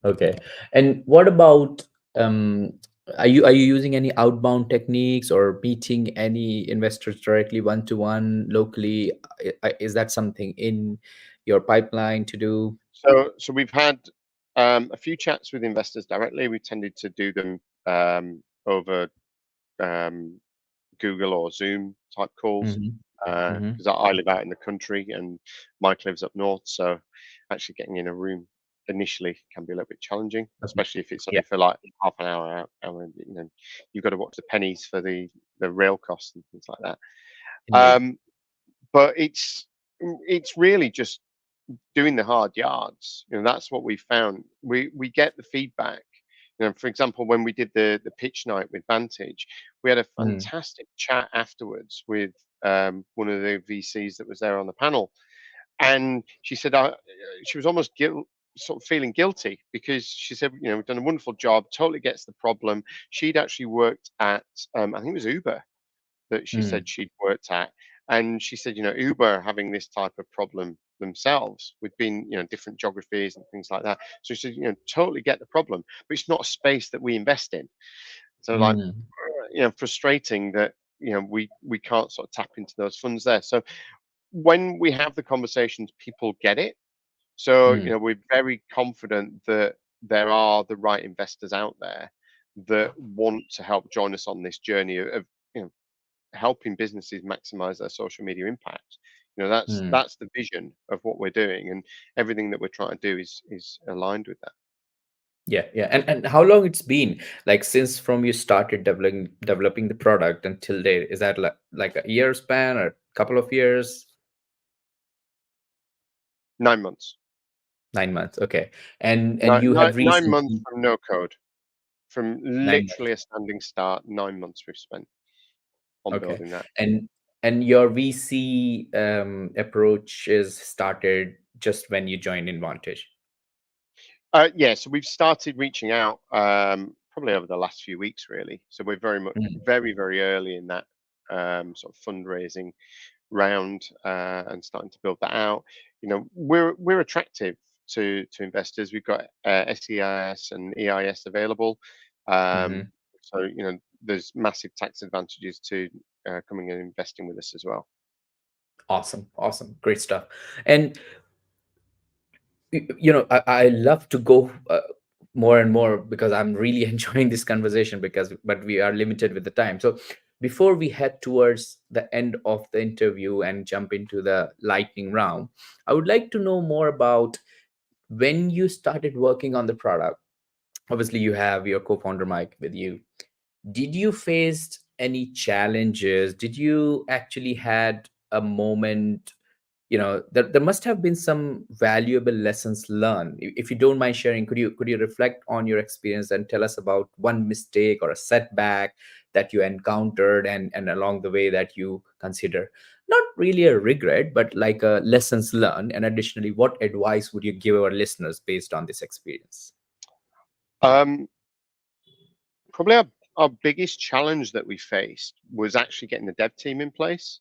okay. And what about um are you using any outbound techniques or meeting any investors directly one to one locally? Is that something in your pipeline to do? So we've had a few chats with investors directly. We tended to do them over um, Google or Zoom type calls Hmm. Hmm. because I live out in the country and Mike lives up north. So actually getting in a room initially can be a little bit challenging, Okay. especially if it's Yeah. only for like half an hour out. And you've got to watch the pennies for the rail costs and things like that. Indeed. But it's really just doing the hard yards. That's what we found. We get the feedback. For example, when we did the pitch night with Vantage, we had a Mm. fantastic chat afterwards with one of the VCs that was there on the panel, and she said she was almost sort of feeling guilty because she said, we've done a wonderful job, totally gets the problem. She'd actually worked at I think it was Uber that she said Mm. she'd worked at. And she said, Uber are having this type of problem themselves with being, different geographies and things like that. So she said, totally get the problem, but it's not a space that we invest in. So like, Mm. frustrating that, we can't sort of tap into those funds there. So when we have the conversations, people get it. So, Mm. we're very confident that there are the right investors out there that want to help join us on this journey of, you know, helping businesses maximize their social media impact. That's Mm. that's the vision of what we're doing, and everything that we're trying to do is aligned with that. Yeah, yeah. And how long it's been, like, since from you started developing the product until date? Is that like a year span or a couple of years? 9 months, 9 months. Okay. And nine, you nine, have 9 months recently from no code, from 9 months. literally a standing start. 9 months we've spent on Okay. building that. And and your VC approach is started just when you joined Advantage. Yeah, so we've started reaching out probably over the last few weeks, really. So we're very much Mm. very very early in that sort of fundraising round and starting to build that out. We're attractive to investors. We've got SEIS and EIS available, Hmm. so there's massive tax advantages to coming and investing with us as well. Awesome, awesome, great stuff. And I love to go more and more because I'm really enjoying this conversation, but we are limited with the time. So before we head towards the end of the interview and jump into the lightning round, I would like to know more about when you started working on the product. Obviously you have your co-founder Mike with you. Did you face any challenges? Did you actually had a moment, there must have been some valuable lessons learned. If you don't mind sharing, could you reflect on your experience and tell us about one mistake or a setback that you encountered, and along the way that you consider not really a regret but like a lessons learned, and additionally what advice would you give our listeners based on this experience? Um, Probably our biggest challenge that we faced was actually getting the dev team in place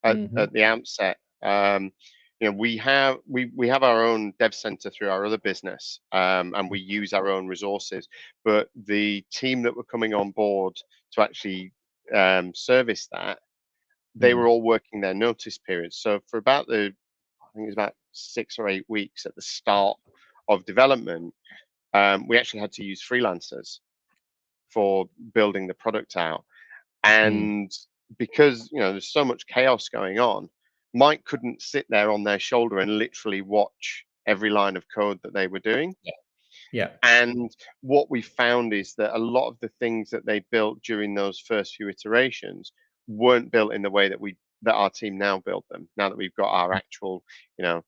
Hmm. at the outset. We have our own dev center through our other business, and we use our own resources. But the team that were coming on board to actually service that, they were all working their notice periods. So for about the think it was about 6 or 8 weeks at the start of development, we actually had to use freelancers for building the product out. Mm. And because there's so much chaos going on, Mike couldn't sit there on their shoulder and literally watch every line of code that they were doing. Yeah. Yeah. And what we found is that a lot of the things that they built during those first few iterations weren't built in the way that our team now build them. Now that we've got our actual, you know,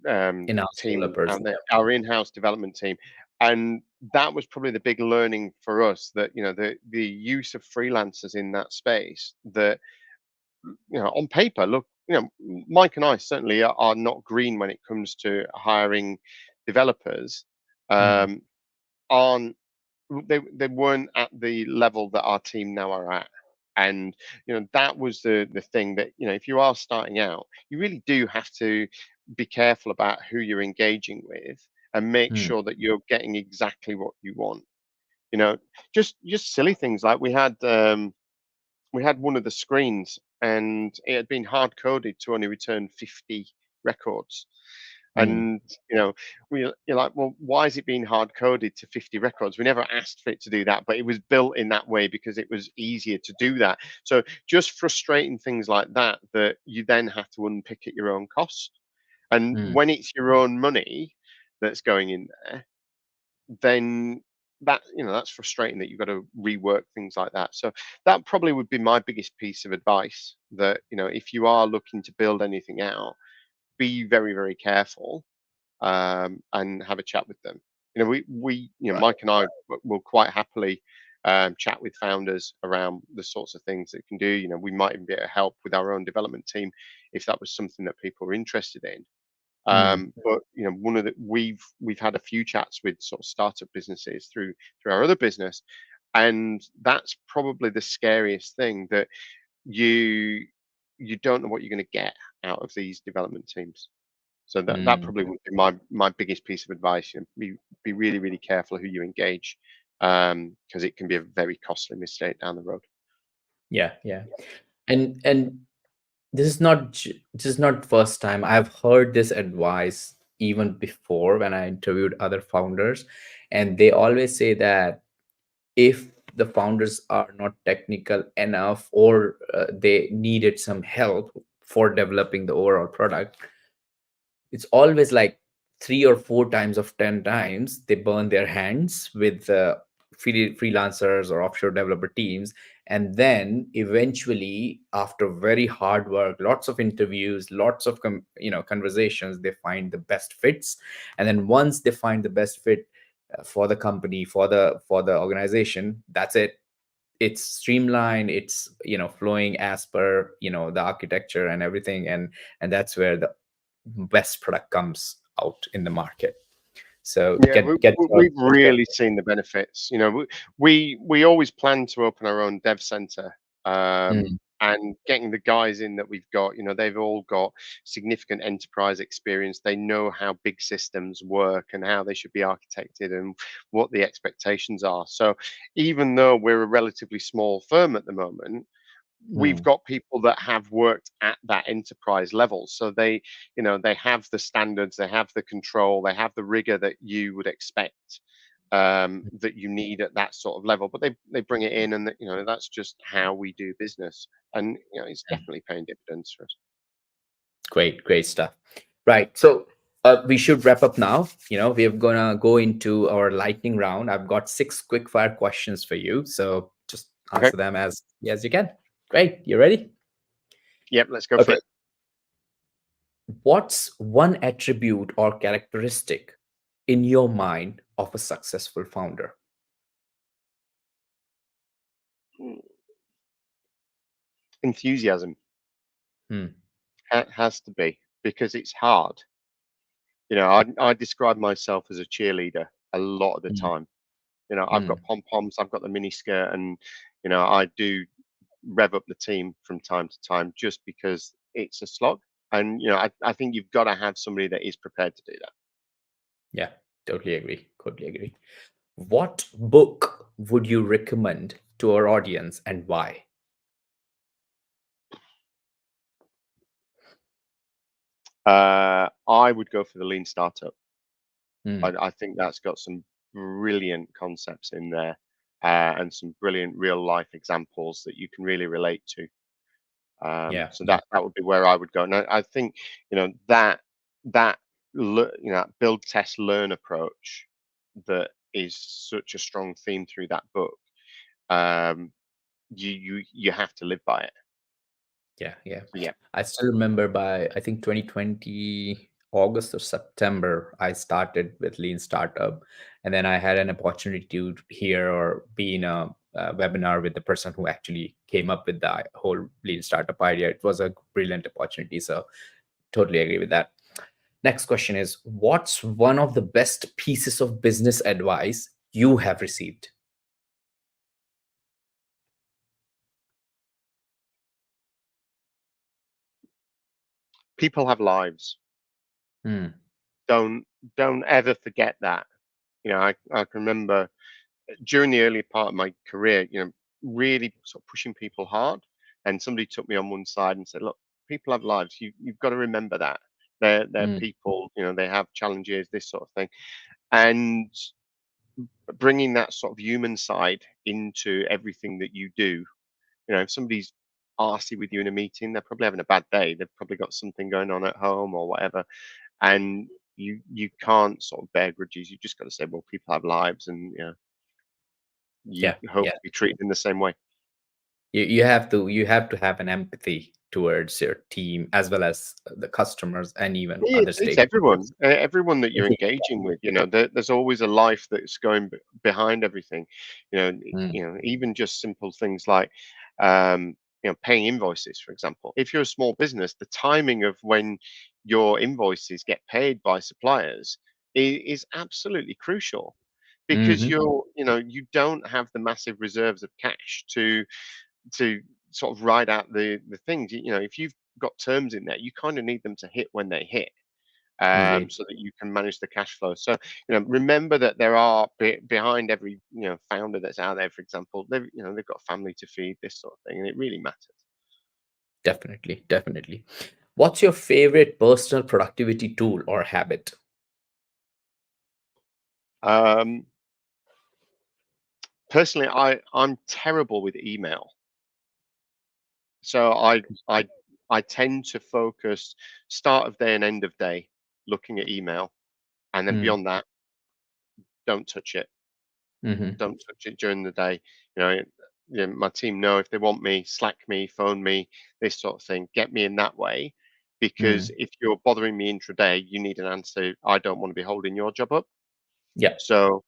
In-house team developers. out there, our in-house development team, and that was probably the big learning for us. That the use of freelancers in that space. That on paper, look, Mike and I certainly are not green when it comes to hiring developers. Mm. Um, aren't they weren't at the level that our team now are at. And that was the thing that if you are starting out, you really do have to be careful about who you're engaging with and make Mm. sure that you're getting exactly what you want. you know just silly things like we had one of the screens, and it had been hard coded to only return 50 records. Mm. And you're like, well, why is it being hard coded to 50 records? We never asked for it to do that, but it was built in that way because it was easier to do that. So just frustrating things like that you then have to unpick at your own cost. And Mm. when it's your own money that's going in there, then that's frustrating that you've got to rework things like that. So that probably would be my biggest piece of advice, that if you are looking to build anything out, be very, very careful, and have a chat with them. Right. Mike and I will quite happily chat with founders around the sorts of things that can do. We might even be able to help with our own development team if that was something that people are interested in. Mm. But one of the we've had a few chats with sort of startup businesses through our other business, and that's probably the scariest thing, that you you don't know what you're going to get out of these development teams. So that Mm. probably would be my biggest piece of advice. Be really, really careful who you engage, because it can be a very costly mistake down the road. Yeah. Yeah. And this is not first time I've heard this advice. Even before, when I interviewed other founders, and they always say that if the founders are not technical enough, or they needed some help for developing the overall product, it's always like 3 or 4 times of 10 times they burn their hands with freelancers or offshore developer teams. And then eventually, after very hard work, lots of interviews, lots of conversations, they find the best fits. And then once they find the best fit for the company, for the organization, that's it. It's streamlined, it's flowing as per the architecture and everything. And that's where the best product comes out in the market. So Yeah, get your we've really seen the benefits. We always plan to open our own dev center, Mm. and getting the guys in that we've got. They've all got significant enterprise experience. They know how big systems work and how they should be architected and what the expectations are. So even though we're a relatively small firm at the moment, we've Mm. got people that have worked at that enterprise level, so they have the standards, they have the control, they have the rigor that you would expect, that you need at that sort of level. But they bring it in, and that's just how we do business, and it's definitely paying dividends for us. Great stuff. Right. So we should wrap up now. We're gonna go into our lightning round. I've got 6 quick fire questions for you, so just Okay. answer them as you can. Great. You ready? Yep, let's go for Okay. it. What's one attribute or characteristic in your mind of a successful founder? Enthusiasm. Hmm. Has to be, because it's hard. I describe myself as a cheerleader a lot of the Mm. time. I've Mm. got pom poms, I've got the mini skirt, and I do rev up the team from time to time, just because it's a slog. And I think you've got to have somebody that is prepared to do that. Yeah, totally agree. Totally agree. What book would you recommend to our audience, and why? I would go for the lean startup. Mm, I think that's got some brilliant concepts in there, and some brilliant real life examples that you can really relate to. yeah, So yeah, that would be where I would go. And I think that that that build, test, learn approach that is such a strong theme through that book. Um, you have to live by it. yeah, yeah. So yeah, I still remember by I think 2020 August or September, I started with Lean Startup, and then I had an opportunity to hear or be in a webinar with the person who actually came up with the whole Lean Startup idea. It was a brilliant opportunity, so totally agree with that. Next question is, what's one of the best pieces of business advice you have received? people have lives. Hmm. Don't don't ever forget that. I can remember during the early part of my career, really sort of pushing people hard. And somebody took me on one side and said, "Look, people have lives. You've got to remember that they're Mm, people. They have challenges, this sort of thing." And bringing that sort of human side into everything that you do. If somebody's arsy with you in a meeting, they're probably having a bad day. They've probably got something going on at home or whatever, and you can't sort of bear grudges. You just got to say, well, people have lives, and you yeah, hope yeah. to be treated in the same way. You have to have an empathy towards your team as well as the customers and even other It's everyone, stakeholders. everyone that you're engaging with. There's always a life that's going behind everything. Mm, Even just simple things like, um, paying invoices, for example. If you're a small business, the timing of when your invoices get paid by suppliers is absolutely crucial, because mhm, you don't have the massive reserves of cash to sort of ride out the things. If you've got terms in there, you kind of need them to hit when they hit, indeed, so that you can manage the cash flow. So, remember that there are behind every founder that's out there. For example, they've got a family to feed, this sort of thing, and it really matters. definitely, definitely. What's your favorite personal productivity tool or habit? Um, Personally, I'm terrible with email, so I tend to focus start of day and end of day looking at email, and then Mm, beyond that, don't touch it. mhm, Don't touch it during the day. You know, my team know if they want me, Slack me, phone me, this sort of thing. Get me in that way, because mm, if you're bothering me intraday, you need an answer. I don't want to be holding your job up. yeah. So,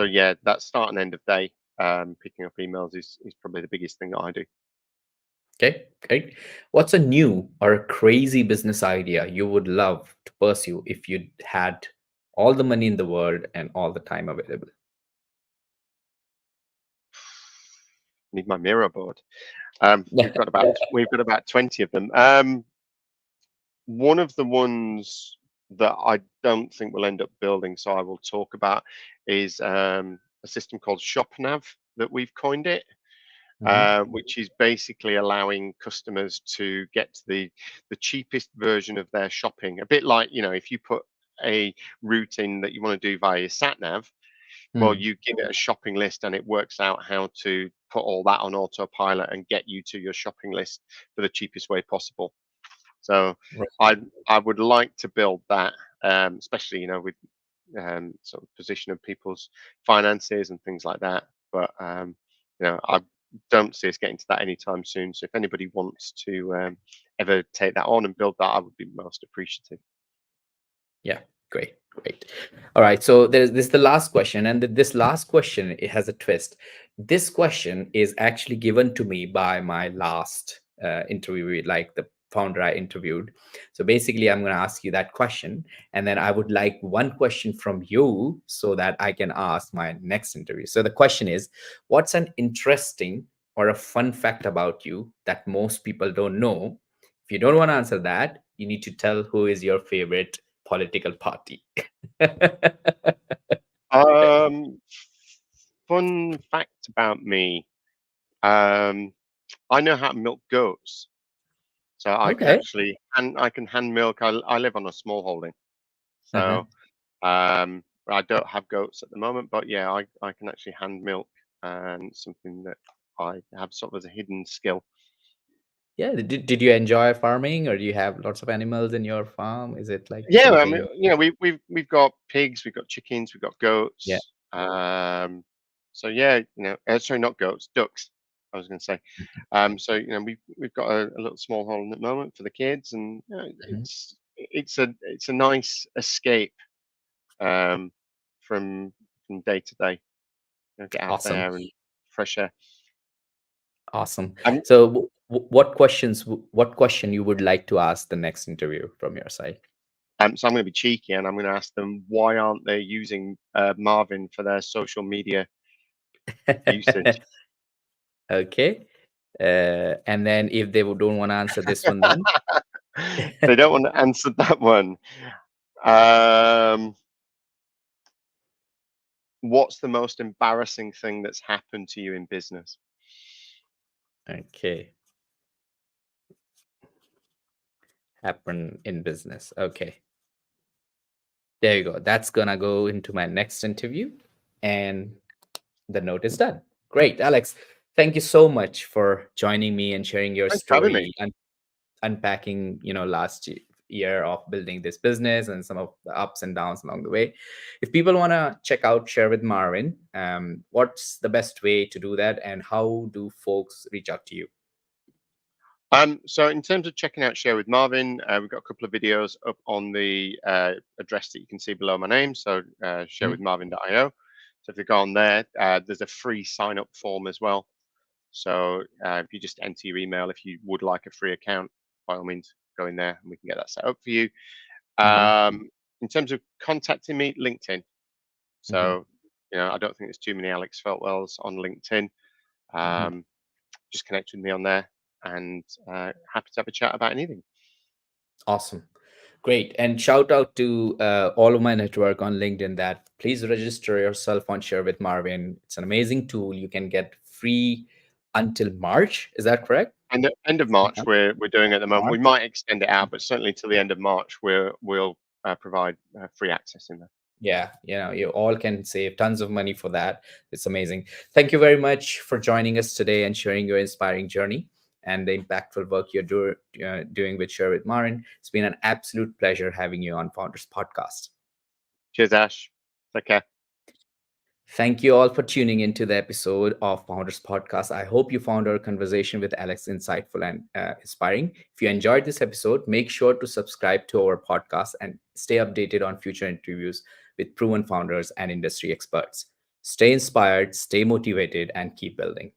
yeah, that start and end of day, picking up emails is probably the biggest thing that I do. Okay, great. What's a new or a crazy business idea you would love to pursue if you had all the money in the world and all the time available? Need my mirror board. We've got about 20 of them. One of the ones that I don't think we'll end up building, so I will talk about, is a system called ShopNav that we've coined it, Mhm, which is basically allowing customers to get to the cheapest version of their shopping. A bit like, if you put a route in that you want to do via your sat nav, well, mm, you give it a shopping list and it works out how to put all that on autopilot and get you to your shopping list for the cheapest way possible. So right. I I would like to build that, especially with sort of position of people's finances and things like that. But I don't see us getting to that anytime soon. So if anybody wants to ever take that on and build that, I would be most appreciative. Yeah, great, great. All right, so there's this is the last question, and this last question, it has a twist. This question is actually given to me by my last interviewee, like the founder I interviewed. So basically, I'm going to ask you that question, and then I would like one question from you so that I can ask my next interview. So the question is, what's an interesting or a fun fact about you that most people don't know? If you don't want to answer that, you need to tell who is your favorite political party. Um, Fun fact about me. Um, I know how to milk goats. So I can Okay. actually I can hand milk. I live on a small holding, Uh-huh. so I don't have goats at the moment, but yeah, I can actually hand milk, and something that I have sort of as a hidden skill. Yeah. Did you enjoy farming, or do you have lots of animals in your farm? Is it like Yeah, I mean, something? we've got pigs, we've got chickens, we've got Yeah. goats. So yeah, sorry, not goats, ducks. I was going to say. So we've got a little small hole at the moment for the kids, and Mhm. it's a nice escape um, from day to day. Get out Awesome. there and fresh air. Awesome. Um, So, what question you would like to ask the next interview from your side? so I'm going to be cheeky, and I'm going to ask them why aren't they using Marvin for their social media usage. Okay. And then if they don't want to answer this one, then They don't want to answer that one. Um, what's the most embarrassing thing that's happened to you in business? okay, happen in business. Okay, there you go. That's gonna go into my next interview, and the note is done. Great, Alex. Thank you so much for joining me and sharing your Thanks for having me. story and unpacking, last year of building this business and some of the ups and downs along the way. If people want to check out Share with Marvin, what's the best way to do that, and how do folks reach out to you? So in terms of checking out Share with Marvin, we've got a couple of videos up on the address that you can see below my name. So Mhm. sharewithmarvin.io. So if you go on there, there's a free sign up form as well. So if you just enter your email, if you would like a free account, by all means, go in there and we can get that set up for you. Mhm. In terms of contacting me, LinkedIn. Mhm. So, I don't think there's too many Alex Feltwells on LinkedIn. Mhm. Um, just connect with me on there, and happy to have a chat about anything. Awesome. Great. And shout out to all of my network on LinkedIn that please register yourself on Share with Marvin. It's an amazing tool. You can get free until March. Is that correct? And the end of March, we're doing at the moment. We March. might extend it out, but certainly till the end of March, we'll provide free access in there. Yeah, you all can save tons of money for that. It's amazing. Thank you very much for joining us today and sharing your inspiring journey and the impactful work you're doing with Share with Marin. It's been an absolute pleasure having you on Founders Podcast. Cheers, Ash. Take care. Thank you all for tuning into the episode of Founders Podcast. I hope you found our conversation with Alex insightful and inspiring. If you enjoyed this episode, make sure to subscribe to our podcast and stay updated on future interviews with proven founders and industry experts. Stay inspired, stay motivated, and keep building.